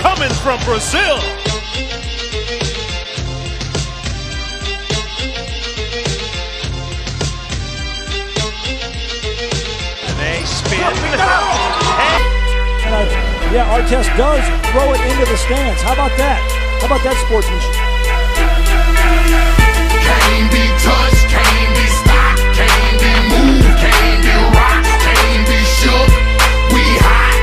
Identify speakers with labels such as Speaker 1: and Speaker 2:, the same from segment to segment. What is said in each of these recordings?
Speaker 1: coming from Brazil. And they spin.
Speaker 2: Yeah, Artest does throw it into the stands. How about that? How about that sportsmanship?
Speaker 3: Can't be touched, can't be stopped, can't be moved, can't be rocked, can't be shook. We hot.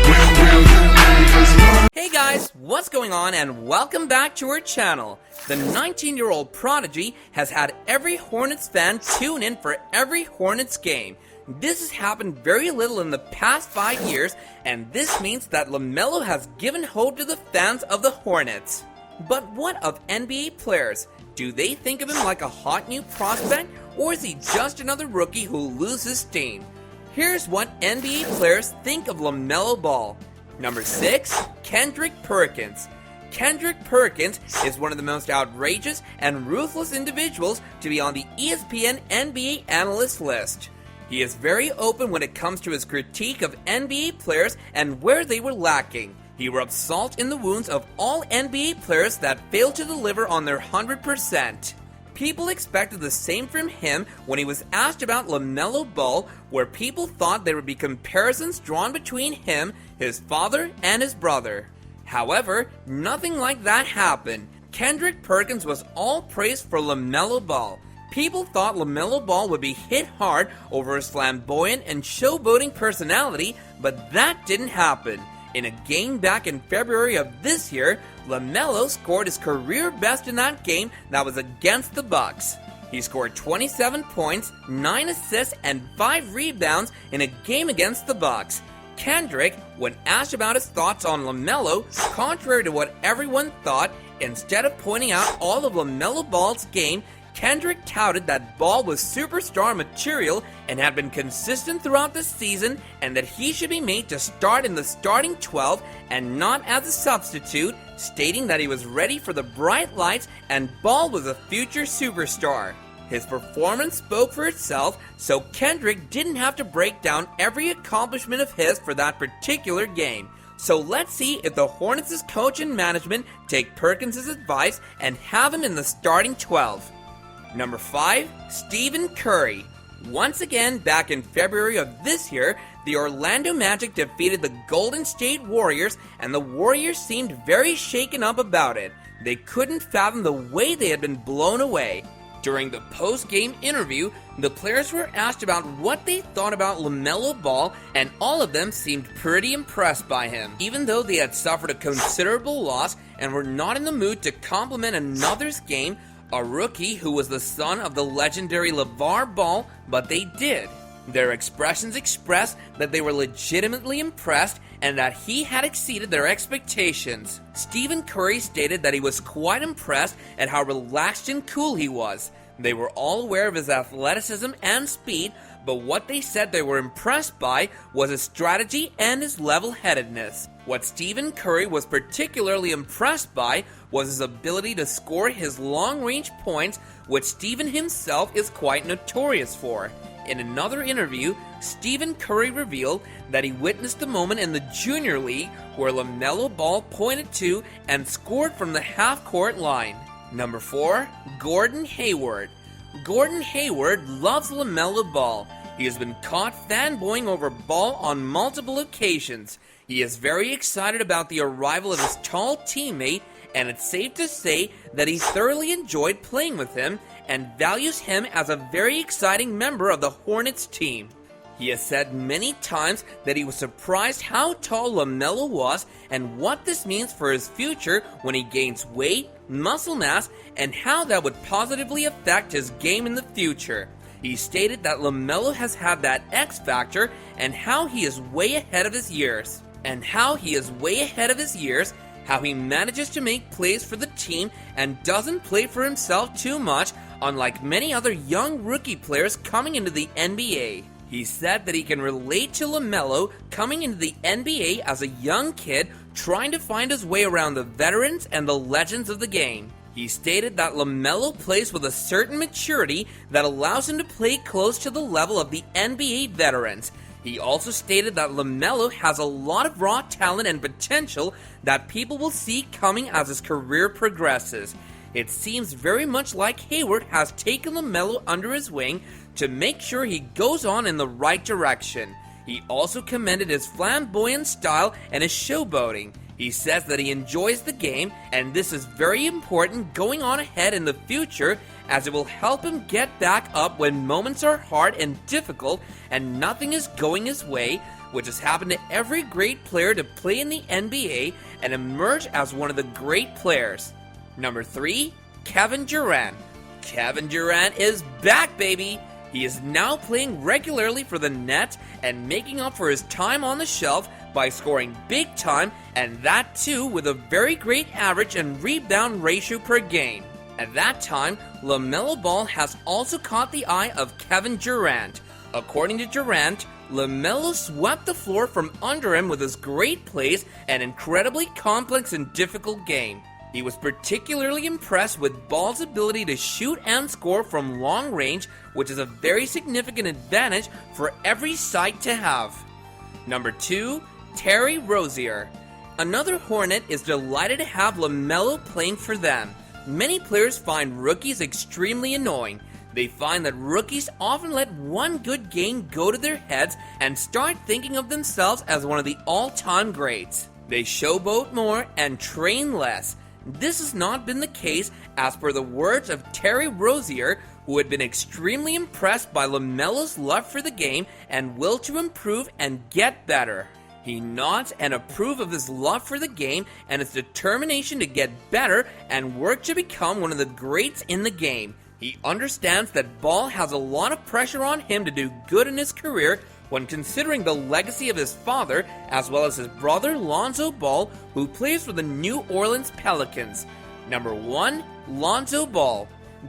Speaker 3: When will you niggas learn?
Speaker 4: Hey guys, what's going on, and welcome back to our channel. The 19-year-old prodigy has had every Hornets fan tune in for every Hornets game. This has happened very little in the past 5 years, and this means that LaMelo has given hope to the fans of the Hornets. But what of NBA players? Do they think of him like a hot new prospect, or is he just another rookie who loses steam? Here's what NBA players think of LaMelo Ball. Number 6, Kendrick Perkins. Kendrick Perkins is one of the most outrageous and ruthless individuals to be on the ESPN NBA analyst list. He is very open when it comes to his critique of NBA players and where they were lacking. He rubs salt in the wounds of all NBA players that failed to deliver on their 100%. People expected the same from him when he was asked about LaMelo Ball, where people thought there would be comparisons drawn between him, his father, and his brother. However, nothing like that happened. Kendrick Perkins was all praise for LaMelo Ball. People thought LaMelo Ball would be hit hard over his flamboyant and showboating personality, but that didn't happen. In a game back in February of this year, LaMelo scored his career best in that game that was against the Bucks. He scored 27 points, 9 assists, and 5 rebounds in a game against the Bucks. Kendrick, when asked about his thoughts on LaMelo, contrary to what everyone thought, instead of pointing out all of LaMelo Ball's game, Kendrick touted that Ball was superstar material and had been consistent throughout the season, and that he should be made to start in the starting 12 and not as a substitute, stating that he was ready for the bright lights and Ball was a future superstar. His performance spoke for itself, so Kendrick didn't have to break down every accomplishment of his for that particular game. So let's see if the Hornets' coach and management take Perkins' advice and have him in the starting 12. Number 5, Stephen Curry. Once again, back in February of this year, the Orlando Magic defeated the Golden State Warriors, and the Warriors seemed very shaken up about it. They couldn't fathom the way they had been blown away. During the post-game interview, the players were asked about what they thought about LaMelo Ball, and all of them seemed pretty impressed by him. Even though they had suffered a considerable loss and were not in the mood to compliment another's game, a rookie who was the son of the legendary LeVar Ball, but they did. Their expressions expressed that they were legitimately impressed and that he had exceeded their expectations. Stephen Curry stated that he was quite impressed at how relaxed and cool he was. They were all aware of his athleticism and speed, but what they said they were impressed by was his strategy and his level-headedness. What Stephen Curry was particularly impressed by was his ability to score his long-range points, which Stephen himself is quite notorious for. In another interview, Stephen Curry revealed that he witnessed a moment in the Junior League where LaMelo Ball pointed to and scored from the half-court line. Number 4, Gordon Hayward. Gordon Hayward loves LaMelo Ball. He has been caught fanboying over Ball on multiple occasions. He is very excited about the arrival of his tall teammate, and it's safe to say that he thoroughly enjoyed playing with him and values him as a very exciting member of the Hornets team. He has said many times that he was surprised how tall LaMelo was and what this means for his future when he gains weight, muscle mass, and how that would positively affect his game in the future. He stated that LaMelo has had that X factor and how he is way ahead of his years. How he manages to make plays for the team and doesn't play for himself too much, unlike many other young rookie players coming into the NBA. He said that he can relate to LaMelo coming into the NBA as a young kid trying to find his way around the veterans and the legends of the game. He stated that LaMelo plays with a certain maturity that allows him to play close to the level of the NBA veterans. He also stated that LaMelo has a lot of raw talent and potential that people will see coming as his career progresses. It seems very much like Hayward has taken LaMelo under his wing to make sure he goes on in the right direction. He also commended his flamboyant style and his showboating. He says that he enjoys the game, and this is very important going on ahead in the future, as it will help him get back up when moments are hard and difficult and nothing is going his way, which has happened to every great player to play in the NBA and emerge as one of the great players. Number 3, Kevin Durant. Kevin Durant is back, baby! He is now playing regularly for the Nets and making up for his time on the shelf by scoring big time, and that too with a very great average and rebound ratio per game. At that time, LaMelo Ball has also caught the eye of Kevin Durant. According to Durant, LaMelo swept the floor from under him with his great plays and incredibly complex and difficult game. He was particularly impressed with Ball's ability to shoot and score from long range, which is a very significant advantage for every side to have. Number 2, Terry Rozier. Another Hornet is delighted to have LaMelo playing for them. Many players find rookies extremely annoying. They find that rookies often let one good game go to their heads and start thinking of themselves as one of the all-time greats. They showboat more and train less. This has not been the case, as per the words of Terry Rozier, who had been extremely impressed by LaMelo's love for the game and will to improve and get better. He nods and approves of his love for the game and his determination to get better and work to become one of the greats in the game. He understands that Ball has a lot of pressure on him to do good in his career when considering the legacy of his father, as well as his brother Lonzo Ball, who plays for the New Orleans Pelicans. Number 1, Lonzo Ball.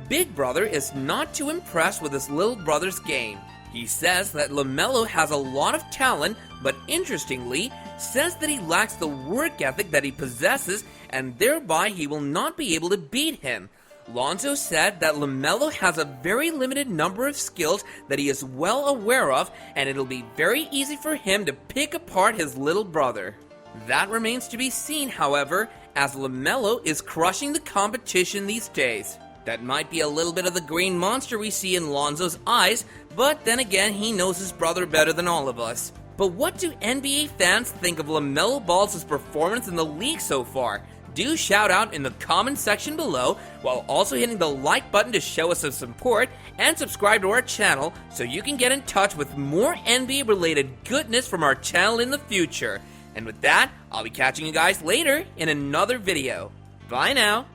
Speaker 4: Big Brother is not too impressed with his little brother's game. He says that LaMelo has a lot of talent, but interestingly, says that he lacks the work ethic that he possesses, and thereby he will not be able to beat him. Lonzo said that LaMelo has a very limited number of skills that he is well aware of, and it'll be very easy for him to pick apart his little brother. That remains to be seen, however, as LaMelo is crushing the competition these days. That might be a little bit of the green monster we see in Lonzo's eyes, but then again, he knows his brother better than all of us. But what do NBA fans think of LaMelo Ball's performance in the league so far? Do shout out in the comment section below, while also hitting the like button to show us some support, and subscribe to our channel so you can get in touch with more NBA related goodness from our channel in the future. And with that, I'll be catching you guys later in another video. Bye now.